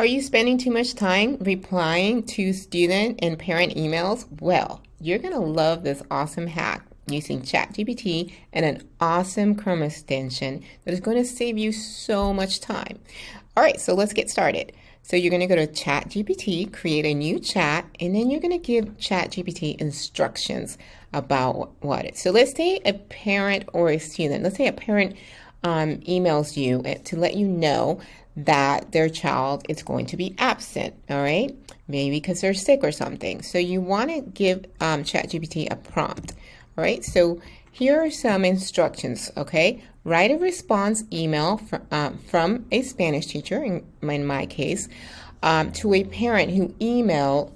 Are you spending too much time replying to student and parent emails? Well, you're going to love this awesome hack using ChatGPT and an awesome Chrome extension that is going to save you so much time. All right, so let's get started. So you're going to go to ChatGPT, create a new chat, and then you're going to give ChatGPT instructions about what it is. So let's say a parent or a student, let's say a parent emails you to let you know that their child is going to be absent, all right? Maybe because they're sick or something. So you want to give ChatGPT a prompt, all right? So here are some instructions, okay? Write a response email from a Spanish teacher, in my case, to a parent who emailed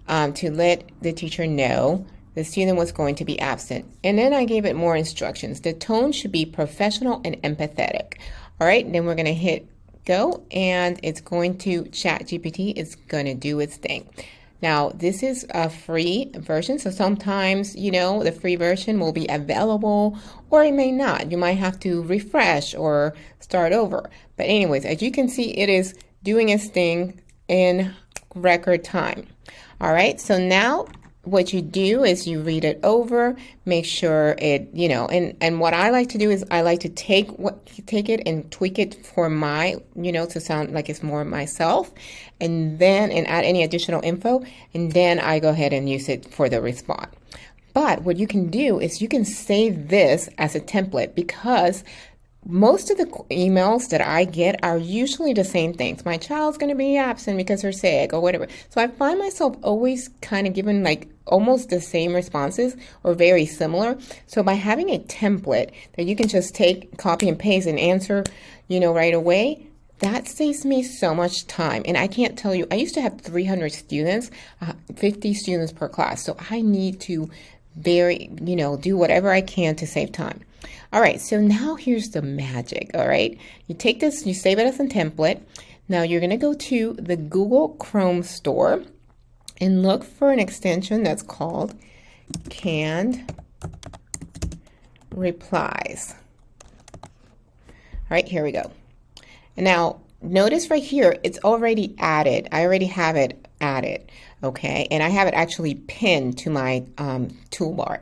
to let the teacher know the student was going to be absent. And then I gave it more instructions. The tone should be professional and empathetic. All right, then we're going to hit go, and it's going to ChatGPT is going to do its thing. Now, this is a free version, so sometimes, you know, the free version will be available or it may not. You might have to refresh or start over. But anyways, as you can see, it is doing its thing in record time. All right, so now what you do is you read it over, make sure it, you know, and what I like to do is I like to take it and tweak it for my, you know, to sound like it's more myself, and add any additional info, and then I go ahead and use it for the response. But what you can do is you can save this as a template, because most of the emails that I get are usually the same things. My child's going to be absent because they're sick or whatever. So I find myself always kind of given like almost the same responses or very similar. So by having a template that you can just take, copy and paste and answer, you know, right away, that saves me so much time. And I can't tell you, I used to have 300 students, 50 students per class. So I need to do whatever I can to save time. All right, so now here's the magic, all right? You take this, you save it as a template. Now you're gonna go to the Google Chrome store and look for an extension that's called Canned Replies. All right, here we go. And now notice right here, it's already added. I already have it added, okay? And I have it actually pinned to my toolbar,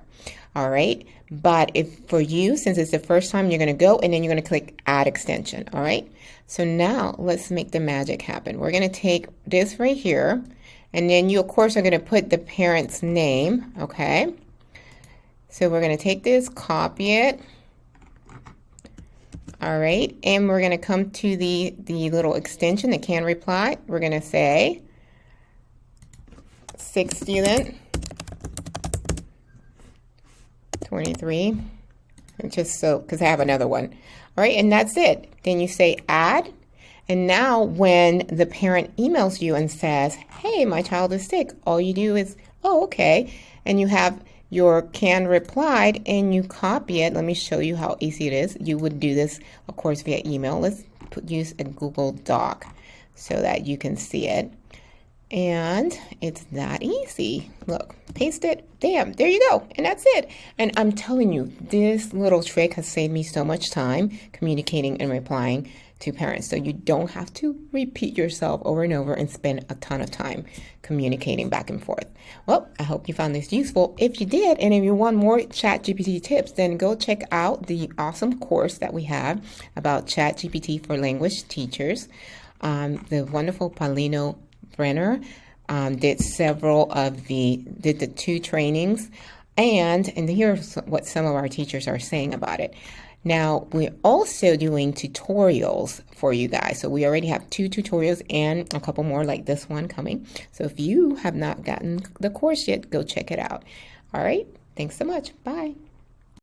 all right? But if for you, since it's the first time, you're going to go and then you're going to click add extension. All right. So now let's make the magic happen. We're going to take this right here, and then you, of course, are going to put the parent's name. Okay. So we're going to take this, copy it. All right. And we're going to come to the little extension that can reply. We're going to say 6 student. 23, just so, because I have another one. All right, and that's it. Then you say add, and now when the parent emails you and says, hey, my child is sick, all you do is, oh, okay, and you have your can replied, and you copy it. Let me show you how easy it is. You would do this, of course, via email. Let's use a Google Doc so that you can see it. And it's that easy. Look, paste it, bam, there you go. And that's it. And I'm telling you, this little trick has saved me so much time communicating and replying to parents. So you don't have to repeat yourself over and over and spend a ton of time communicating back and forth. Well, I hope you found this useful. If you did, and if you want more ChatGPT tips, then go check out the awesome course that we have about ChatGPT for language teachers. The wonderful Paulino Brenner did the 2 trainings, and here's what some of our teachers are saying about it. Now, we're also doing tutorials for you guys. So we already have 2 tutorials and a couple more like this one coming. So if you have not gotten the course yet, go check it out. All right, thanks so much. Bye.